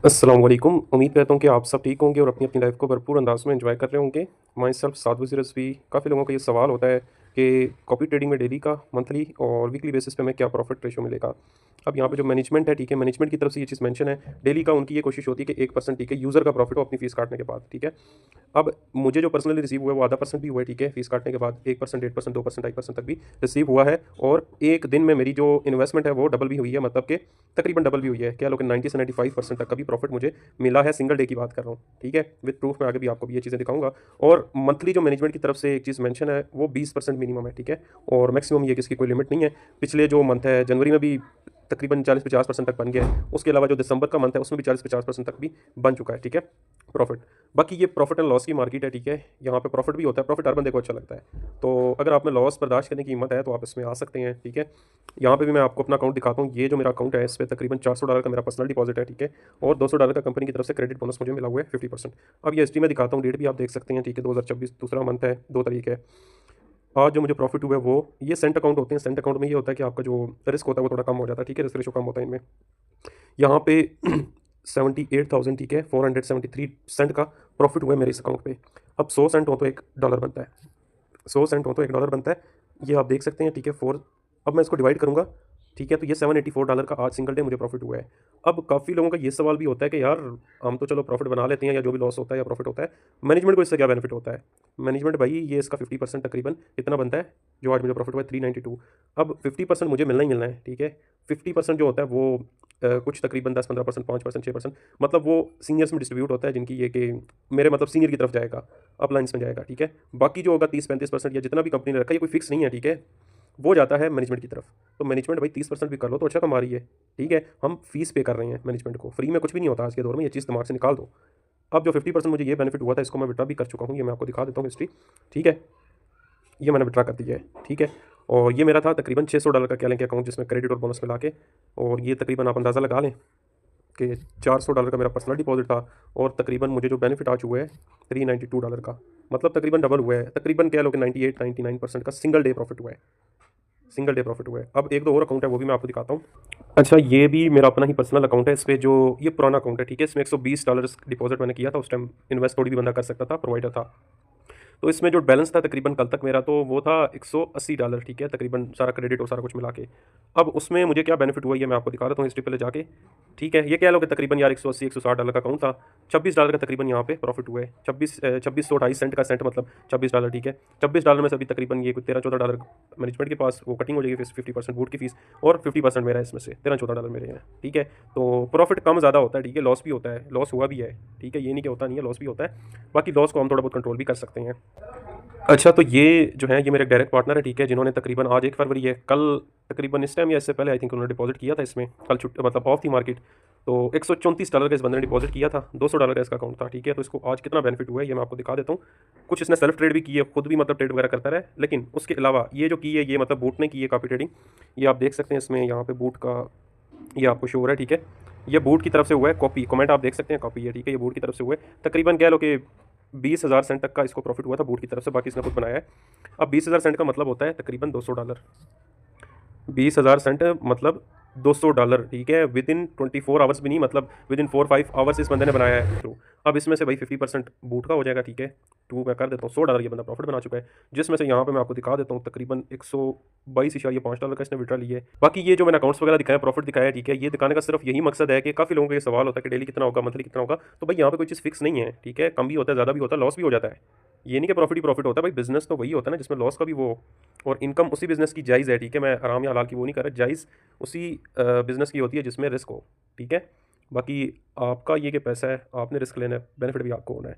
अस्सलाम वालेकुम। उम्मीद करता हूँ कि आप सब ठीक होंगे और अपनी अपनी लाइफ को भरपूर अंदाज में एंजॉय कर रहे होंगे। माई सेल्फ साद वज़ीर रिज़वी। काफ़ी लोगों का ये सवाल होता है कि कॉपी ट्रेडिंग में डेली का, मंथली और वीकली बेसिस पे हमें क्या प्रॉफिट रेशो मिलेगा। अब यहाँ पे जो मैनेजमेंट है, ठीक है, मैनेजमेंट की तरफ से ये चीज़ मेंशन है। डेली का उनकी ये कोशिश होती है कि 1%, ठीक है, यूज़र का प्रॉफिट हो अपनी फीस काटने के बाद, ठीक है। अब मुझे जो पर्सनली रिसीव हुआ है वो आधा परसेंट भी हुआ है, ठीक है, फीस काटने के बाद 1%, 1%, 2%, 2.5% तक भी रिसीव हुआ है। और एक दिन में मेरी जो इन्वेस्टमेंट है वो डबल भी हुई है, मतलब कि तकरीबन डबल भी हुई है। क्या लोग 90 से 95% तक का भी प्रॉफिट मुझे मिला है। सिंगल डे की बात कर रहा हूँ, ठीक है, विद प्रूफ मैं आगे भी आपको भी ये चीज़ें दिखाऊंगा। और मंथली जो मैनेजमेंट की तरफ से एक चीज़ मेंशन है वो 20% मिनिमम है, ठीक है, और मैक्सिमम ये किसकी कोई लिमिट नहीं है। पिछले जो मंथ है जनवरी में भी तकरीबन 40-50% तक बन गया है। उसके अलावा जो दिसंबर का मंथ है उसमें भी 40-50% तक भी बन चुका है, ठीक है, प्रॉफिट। बाकी ये प्रॉफिट एंड लॉस की मार्केट है, ठीक है, यहाँ पे प्रॉफिट भी होता है। प्रॉफिट हर बंदे को अच्छा लगता है, तो अगर आप में लॉस बर्दाश्त करने की हिम्मत है तो आप इसमें आ सकते हैं, ठीक है। यहाँ पे भी मैं आपको अपना अकाउंट दिखाता हूँ। ये जो मेरा अकाउंट है इस पर तकरीबन $400 का मेरा पर्सनल डिपॉजिट है, ठीक है, और $200 का कंपनी की तरफ से क्रेडिट बोनस मुझे मिला हुआ है 50%। अब ये हिस्ट्री में दिखाता हूँ, डेट भी आप देख सकते हैं, ठीक है, 2024 दूसरा मंथ है, 2 तारीख है। आज जो मुझे प्रॉफिट हुआ है वो ये सेंट अकाउंट होते हैं। सेंट अकाउंट में ये होता है कि आपका जो रिस्क होता है वो थोड़ा कम हो जाता है, ठीक है, रिस्क रेशो कम होता है इनमें। यहाँ पे 78,000, ठीक है, 473 सेंट का प्रॉफिट हुआ है मेरे इस अकाउंट पे। अब 100 सेंट हो तो $1 बनता है, 100 सेंट हो तो $1 बनता है। ये आप देख सकते हैं, ठीक है, फोर। अब मैं इसको डिवाइड करूँगा, ठीक है, तो ये $784 का आज सिंगल डे मुझे प्रॉफिट हुआ है। अब काफ़ी लोगों का ये सवाल भी होता है कि यार हम तो चलो प्रॉफिट बना लेते हैं, या जो भी लॉस होता है या प्रॉफिट होता है, मैनेजमेंट को इससे क्या बेनिफिट होता है। मैनेजमेंट भाई ये इसका 50% तकरीबन इतना बनता है। जो आज मुझे प्रॉफिट हुआ है 392। अब 50% मुझे मिलना ही मिलना है, ठीक है। 50% जो होता है वो कुछ तकरीबन 10-15%, 5%, 6%, मतलब वो सीनियर्स में डिस्ट्रीब्यूट होता है, जिनकी ये कि मेरे मतलब सीनियर की तरफ जाएगा, अपलाइंस में जाएगा, ठीक है। बाकी जो होगा 30-35% या जितना भी कंपनी ने रखा है, ये कोई फिक्स नहीं है, ठीक है, वो जाता है मैनेजमेंट की तरफ। तो मैनेजमेंट भाई 30% भी कर लो तो अच्छा कमा रही है, ठीक है। हम फीस पे कर रहे हैं मैनेजमेंट को, फ्री में कुछ भी नहीं होता आज के दौर में, ये चीज़ दिमाग से निकाल दो। अब जो 50% मुझे ये बेनिफिट हुआ था इसको मैं विड्रॉ भी कर चुका हूँ, ये मैं आपको दिखा देता हूँ हिस्ट्री, ठीक है। ये मैंने विड्रॉ कर दिया है, ठीक है। और ये मेरा था तकरीबन $600 का क्या लें के अकाउंट, जिसमें क्रेडिट और बोनस मिला के, और ये तकरीबन आप अंदाज़ा लगा लें कि $400 का मेरा पर्सनल डिपॉजिट था। और तकरीबन मुझे जो बेनिफिट आज हुआ है $392 का, मतलब तकरीबन डबल हुआ है। तकरीबन कह लो कि 98-99% का सिंगल डे प्रॉफिट हुआ है, सिंगल डे प्रॉफिट हुआ है। अब एक दो और अकाउंट है वो भी मैं आपको दिखाता हूँ। अच्छा, ये भी मेरा अपना ही पर्सनल अकाउंट है। इस पे जो ये पुराना अकाउंट है, ठीक है, इसमें $120 डिपॉजिट मैंने किया था। उस टाइम इन्वेस्ट थोड़ी भी बंदा कर सकता था, प्रोवाइडर था। तो इसमें जो बैलेंस था तकरीबन कल तक मेरा, तो वो था $180, ठीक है, तकरीबन सारा क्रेडिट और सारा कुछ मिला के। अब उसमें मुझे क्या बेनिफिट हुआ ये मैं आपको दिखा देता हूँ हिस्ट्री पे ले जाके, ठीक है। ये कह लो कि तकरीबन यार $180-160 का अकाउंट था। $26 का तकरीबन यहाँ पे प्रॉफिट हुआ है। 2628 सेंट का सेंट मतलब $26, ठीक है। $26 में से अभी तकरीबन ये कुछ $13-14 मैनेजमेंट के पास वो कटिंग हो जाएगी, 50% बूट की फीस, और 50% मेरा इसमें से $13-14 मेरे हैं, ठीक है। तो प्रॉफिट कम ज़्यादा होता है, ठीक है, लॉस भी होता है, लॉस हुआ भी है, ठीक है, ये नहीं कि होता नहीं है, लॉस भी होता है। बाकी लॉस को हम थोड़ा बहुत कंट्रोल भी कर सकते हैं। अच्छा, तो ये जो है ये मेरे डायरेक्ट पार्टनर है, ठीक है, जिन्होंने तकरीबन आज 1 फरवरी है, कल तकरीबन इस टाइम या इससे पहले आई थिंक उन्होंने डिपॉजिट किया था इसमें। कल छुट्टी मतलब ऑफ थी मार्केट, तो $134 का इस बंदे ने डिपॉजिट किया था। $200 का इसका अकाउंट था, ठीक है। तो इसको आज कितना बेनिफिट हुआ है ये मैं आपको दिखा देता हूँ। कुछ इसने सेल्फ ट्रेड भी की है, खुद भी मतलब ट्रेड वगैरह करता रहा है, लेकिन उसके अलावा ये जो की है ये मतलब बूट ने की है कॉपी ट्रेडिंग। ये आप देख सकते हैं इसमें, यहाँ पे बूट का ये आपको शो हो रहा है, ठीक है। ये बूट की तरफ से हुआ है, कॉपी कमेंट आप देख सकते हैं, कॉपी है, ठीक है, ये बूट की तरफ से हुआ है। तकरीबन कह लो कि 20,000 सेंट तक का इसको प्रॉफिट हुआ था बूट की तरफ से, बाकी इसने खुद बनाया है। अब 20,000 सेंट का मतलब होता है तकरीबन $200। 20,000 सेंट मतलब $200, ठीक है, विद इन 24 आवर्स भी नहीं, मतलब विद इन 4-5 आवर्स इस बंदे ने बनाया है थ्रू। अब इसमें से भाई 50% बूट का हो जाएगा, ठीक है, टू मैं कर देता हूँ, $100 ये बंदा प्रॉफिट बना चुका है। जिसमें से यहाँ पे मैं आपको दिखा देता हूँ तकरीबन $122.5 का इसने विड्रॉ लिया है। बाकी ये जो मैंने अकाउंट्स वगैरह दिखाया, प्रॉफिट दिखाया, ठीक है, ये दिखाने का सिर्फ यही मकसद है कि काफ़ी लोगों का ये सवाल होता है कि डेली कितना होगा, मंथली कितना होगा। तो भाई यहाँ पे कोई चीज़ फिक्स नहीं है, ठीक है, कम भी होता है, ज़्यादा भी होता है, लॉस भी हो जाता है। ये नहीं कि प्रॉफिट ही प्रॉफिट होता है भाई, बिजनेस तो वही होता है ना जिसमें लॉस का भी वो और इनकम उसी बिजनेस की जायज़ है, ठीक है। मैं हराम या हलाल की वो नहीं कर रहा, जायज़ उसी बिजनेस की होती है जिसमें रिस्क हो, ठीक है। बाकी आपका ये कि पैसा है, आपने रिस्क लेना है, बेनिफिट भी आपको होना है।